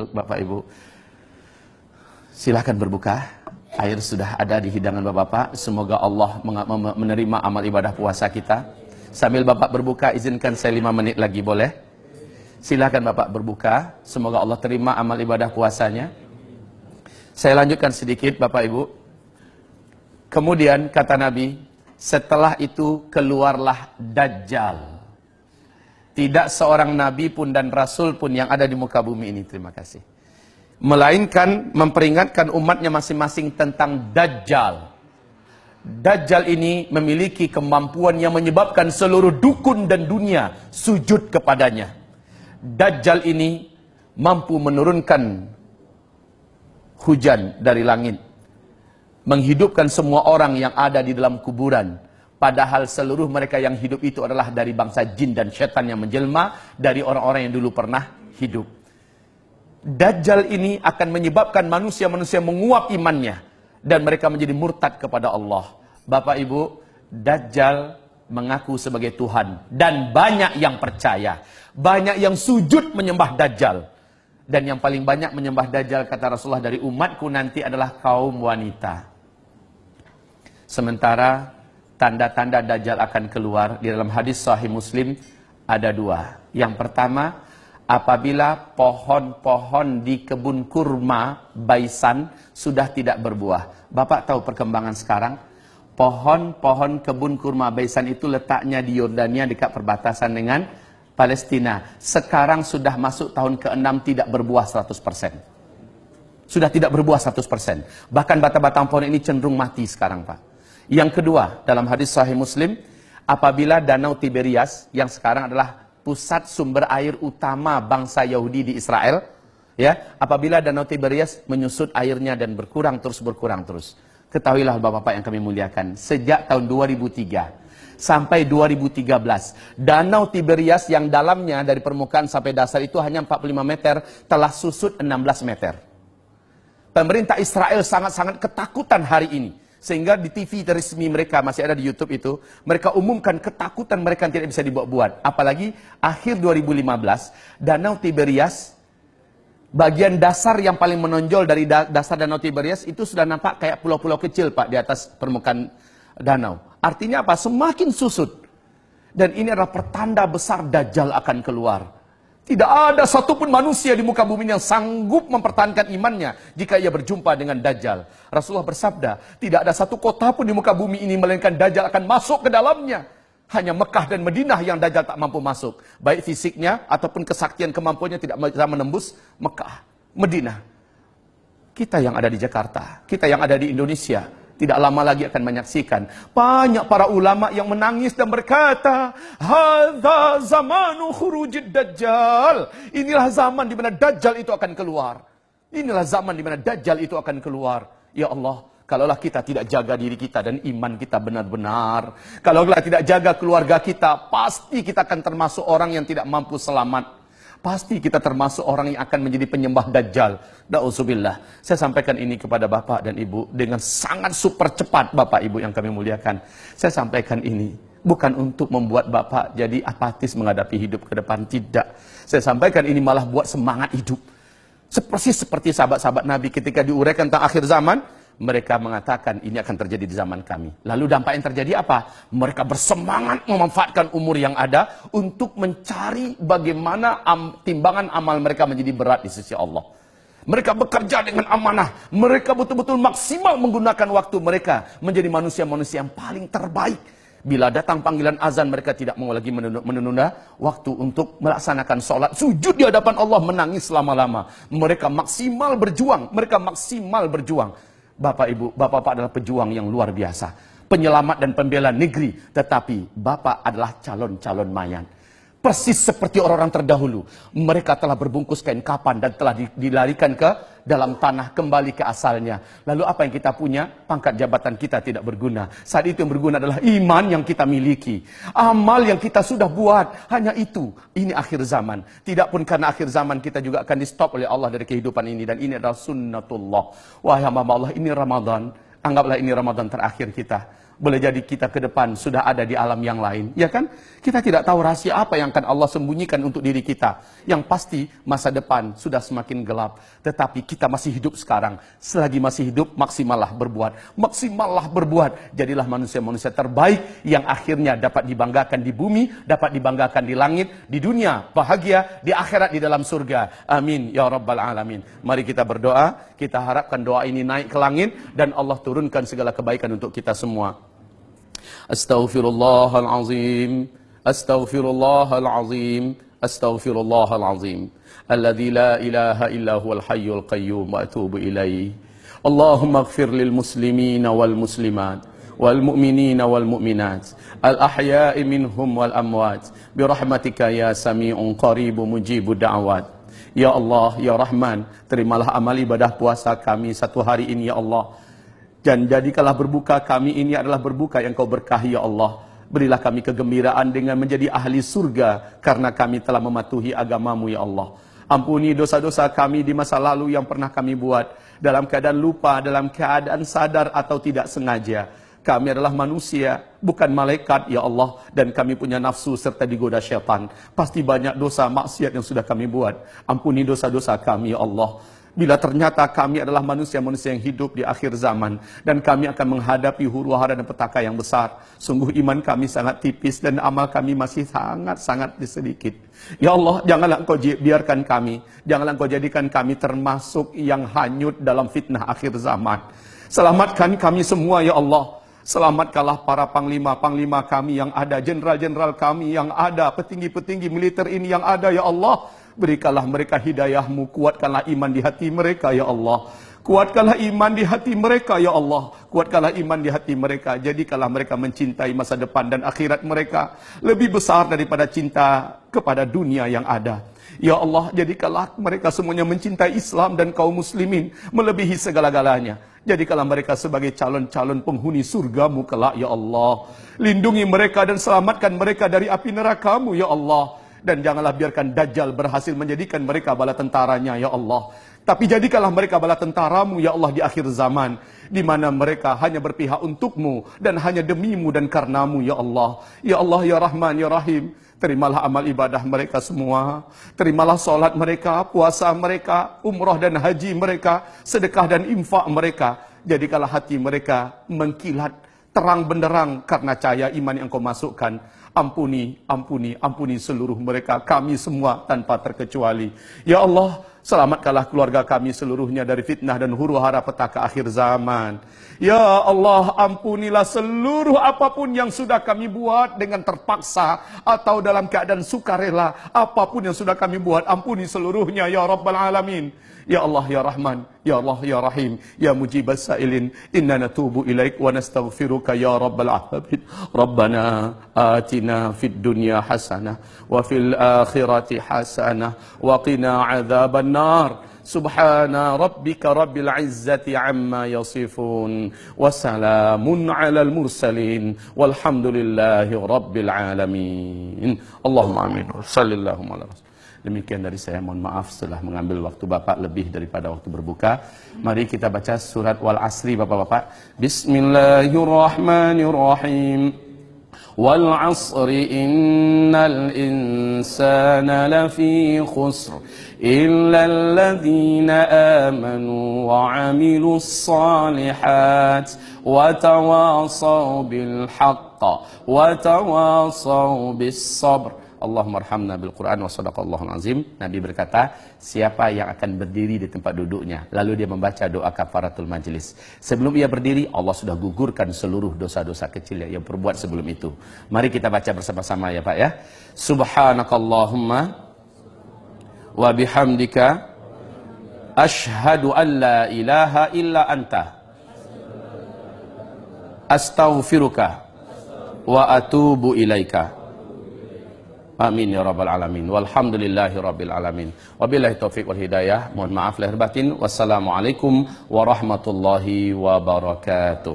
masuk, Bapak Ibu. Silahkan berbuka. Air sudah ada di hidangan Bapak-Bapak. Semoga Allah menerima amal ibadah puasa kita. Sambil Bapak berbuka, izinkan saya 5 menit lagi, boleh? Silahkan Bapak berbuka. Semoga Allah terima amal ibadah puasanya. Saya lanjutkan sedikit, Bapak Ibu. Kemudian kata Nabi, setelah itu keluarlah Dajjal. Tidak seorang nabi pun dan rasul pun yang ada di muka bumi ini, terima kasih, melainkan memperingatkan umatnya masing-masing tentang Dajjal. Dajjal ini memiliki kemampuan yang menyebabkan seluruh dukun dan dunia sujud kepadanya. Dajjal ini mampu menurunkan hujan dari langit, menghidupkan semua orang yang ada di dalam kuburan. Padahal seluruh mereka yang hidup itu adalah dari bangsa jin dan setan yang menjelma dari orang-orang yang dulu pernah hidup. Dajjal ini akan menyebabkan manusia-manusia menguap imannya dan mereka menjadi murtad kepada Allah. Bapak Ibu, Dajjal mengaku sebagai Tuhan dan banyak yang percaya, banyak yang sujud menyembah Dajjal. Dan yang paling banyak menyembah Dajjal, kata Rasulullah, dari umatku nanti adalah kaum wanita. Sementara tanda-tanda Dajjal akan keluar di dalam hadis Sahih Muslim ada 2. Yang pertama, apabila pohon-pohon di kebun kurma Baisan sudah tidak berbuah. Bapak tahu perkembangan sekarang? Pohon-pohon kebun kurma Baisan itu letaknya di Yordania dekat perbatasan dengan Palestina. Sekarang sudah masuk tahun ke-6 tidak berbuah 100%. Sudah tidak berbuah 100%. Bahkan batang-batang pohon ini cenderung mati sekarang, Pak. Yang kedua, dalam hadis Sahih Muslim, apabila Danau Tiberias yang sekarang adalah pusat sumber air utama bangsa Yahudi di Israel, ya, apabila Danau Tiberias menyusut airnya dan berkurang terus. Ketahuilah Bapak-bapak yang kami muliakan, sejak tahun 2003 sampai 2013, Danau Tiberias yang dalamnya dari permukaan sampai dasar itu hanya 45 meter, telah susut 16 meter. Pemerintah Israel sangat-sangat ketakutan hari ini. Sehingga di TV resmi mereka, masih ada di YouTube itu, mereka umumkan ketakutan mereka yang tidak bisa dibuat-buat. Apalagi akhir 2015, Danau Tiberias, bagian dasar yang paling menonjol dari dasar Danau Tiberias itu sudah nampak kayak pulau-pulau kecil, Pak, di atas permukaan danau. Artinya apa? Semakin susut. Dan ini adalah pertanda besar Dajjal akan keluar. Tidak ada satupun manusia di muka bumi yang sanggup mempertahankan imannya jika ia berjumpa dengan Dajjal. Rasulullah bersabda, tidak ada satu kota pun di muka bumi ini melainkan Dajjal akan masuk ke dalamnya. Hanya Mekah dan Madinah yang Dajjal tak mampu masuk. Baik fisiknya ataupun kesaktian kemampuannya tidak bisa menembus Mekah, Madinah. Kita yang ada di Jakarta, kita yang ada di Indonesia, tidak lama lagi akan menyaksikan banyak para ulama yang menangis dan berkata, hadza zamanu khurujid Dajjal. Inilah zaman di mana Dajjal itu akan keluar. Inilah zaman di mana Dajjal itu akan keluar. Ya Allah, kalaulah kita tidak jaga diri kita dan iman kita benar-benar, kalaulah tidak jaga keluarga kita, pasti kita akan termasuk orang yang tidak mampu selamat. Pasti kita termasuk orang yang akan menjadi penyembah Dajjal. Na'udzubillah. Saya sampaikan ini kepada Bapak dan Ibu dengan sangat super cepat, Bapak Ibu yang kami muliakan. Saya sampaikan ini bukan untuk membuat Bapak jadi apatis menghadapi hidup ke depan, tidak. Saya sampaikan ini malah buat semangat hidup. Seperti sahabat-sahabat Nabi ketika diuraikan tentang akhir zaman, mereka mengatakan ini akan terjadi di zaman kami. Lalu dampak yang terjadi apa? Mereka bersemangat memanfaatkan umur yang ada untuk mencari bagaimana timbangan amal mereka menjadi berat di sisi Allah. Mereka bekerja dengan amanah. Mereka betul-betul maksimal menggunakan waktu mereka menjadi manusia-manusia yang paling terbaik. Bila datang panggilan azan, mereka tidak mau lagi menunda waktu untuk melaksanakan sholat. Sujud di hadapan Allah, menangis lama-lama. Mereka maksimal berjuang. Bapak Ibu, Bapak-Bapak adalah pejuang yang luar biasa. Penyelamat dan pembela negeri. Tetapi Bapak adalah calon-calon mayat. Persis seperti orang-orang terdahulu. Mereka telah berbungkus kain kapan dan telah dilarikan ke dalam tanah, kembali ke asalnya. Lalu apa yang kita punya? Pangkat jabatan kita tidak berguna. Saat itu yang berguna adalah iman yang kita miliki. Amal yang kita sudah buat. Hanya itu. Ini akhir zaman. Tidak pun karena akhir zaman kita juga akan di stop oleh Allah dari kehidupan ini. Dan ini adalah sunnatullah. Wahai hamba Allah, ini Ramadan. Anggaplah ini Ramadan terakhir kita. Boleh jadi kita ke depan sudah ada di alam yang lain, ya kan? Kita tidak tahu rahasia apa yang akan Allah sembunyikan untuk diri kita. Yang pasti masa depan sudah semakin gelap. Tetapi kita masih hidup sekarang. Selagi masih hidup, maksimallah berbuat. Maksimallah berbuat. Jadilah manusia-manusia terbaik yang akhirnya dapat dibanggakan di bumi, dapat dibanggakan di langit, di dunia bahagia, di akhirat di dalam surga. Amin ya rabbal alamin. Mari kita berdoa. Kita harapkan doa ini naik ke langit dan Allah turunkan segala kebaikan untuk kita semua. Astaghfirullahalazim, astaghfirullahalazim, astaghfirullahalazim. Alladzi la ilaha illa huwal hayyul qayyum wa atubu ilaih. Allahumma ighfir lil muslimina wal muslimat wal mu'minina wal mu'minat al ahya'i minhum wal amwat bi rahmatika ya sami'un qaribun mujibud da'awat. Ya Allah, ya Rahman, terimalah amal ibadah puasa kami satu hari ini ya Allah. Dan jadikanlah berbuka kami ini adalah berbuka yang kau berkahi ya Allah. Berilah kami kegembiraan dengan menjadi ahli surga karena kami telah mematuhi agamamu ya Allah. Ampuni dosa-dosa kami di masa lalu yang pernah kami buat dalam keadaan lupa, dalam keadaan sadar atau tidak sengaja. Kami adalah manusia, bukan malaikat ya Allah. Dan kami punya nafsu serta digoda syaitan. Pasti banyak dosa maksiat yang sudah kami buat. Ampuni dosa-dosa kami ya Allah. Bila ternyata kami adalah manusia-manusia yang hidup di akhir zaman dan kami akan menghadapi huru-hara dan petaka yang besar, sungguh iman kami sangat tipis dan amal kami masih sangat-sangat sedikit. Ya Allah, janganlah Engkau biarkan kami, janganlah Engkau jadikan kami termasuk yang hanyut dalam fitnah akhir zaman. Selamatkan kami semua ya Allah. Selamatkanlah para panglima-panglima kami yang ada, jenderal-jenderal kami yang ada, petinggi-petinggi militer ini yang ada ya Allah. Berikanlah mereka hidayah-Mu, kuatkanlah iman di hati mereka ya Allah. Kuatkanlah iman di hati mereka ya Allah. Kuatkanlah iman di hati mereka. Jadikanlah mereka mencintai masa depan dan akhirat mereka lebih besar daripada cinta kepada dunia yang ada. Ya Allah, jadikanlah mereka semuanya mencintai Islam dan kaum muslimin melebihi segala-galanya. Jadikanlah mereka sebagai calon-calon penghuni surga-Mu kelak ya Allah. Lindungi mereka dan selamatkan mereka dari api neraka-Mu ya Allah. Dan janganlah biarkan Dajjal berhasil menjadikan mereka bala tentaranya ya Allah. Tapi jadikanlah mereka bala tentara-Mu ya Allah di akhir zaman, di mana mereka hanya berpihak untuk-Mu dan hanya demi-Mu dan karena-Mu ya Allah. Ya Allah ya Rahman ya Rahim, terimalah amal ibadah mereka semua. Terimalah solat mereka, puasa mereka, umrah dan haji mereka, sedekah dan infak mereka. Jadikanlah hati mereka mengkilat terang benderang karena cahaya iman yang Kau masukkan. Ampuni, ampuni, ampuni seluruh mereka, kami semua tanpa terkecuali. Ya Allah, selamatkanlah keluarga kami seluruhnya dari fitnah dan huru-hara petaka akhir zaman. Ya Allah, ampunilah seluruh apapun yang sudah kami buat dengan terpaksa atau dalam keadaan sukarela. Apapun yang sudah kami buat, ampuni seluruhnya ya Rabbal Alamin. Ya Allah ya Rahman, ya Allah ya Rahim, ya Mujibas Sa'ilin, inna natubu ilaik wa nastaghfiruka ya Rabbal Alamin. Rabbana atina fid dunya hasanah wa fil akhirati hasanah wa qina adzaban nar. Subhana rabbika rabbil izzati amma yasifun wa salamun alal mursalin walhamdulillahi rabbil alamin. Allahumma amin. Sallallahu alaihi wasallam. Demikian dari saya, mohon maaf setelah mengambil waktu Bapak lebih daripada waktu berbuka. Mari kita baca surat Wal Asri Bapak-bapak. Bismillahirrahmanirrahim. Wal asri innal insana lafi khusr illa alladhina amanu wa amilus salihat wa tawasaw bil haqq wa tawasaw bis sabr. Allahumma arhamna bil Quran wa sadaqallahul azim. Nabi berkata, siapa yang akan berdiri di tempat duduknya lalu dia membaca doa kafaratul majlis, sebelum ia berdiri Allah sudah gugurkan seluruh dosa-dosa kecil yang perbuat sebelum itu. Mari kita baca bersama-sama ya Pak ya. Subhanakallahumma wa bihamdika asyhadu an la ilaha illa anta astaghfiruka wa atubu ilaika. Amin ya rabbal alamin. Walhamdulillahi rabbil alamin. Wabillahi taufiq wal hidayah. Mohon maaf lahir batin. Wassalamualaikum warahmatullahi wabarakatuh.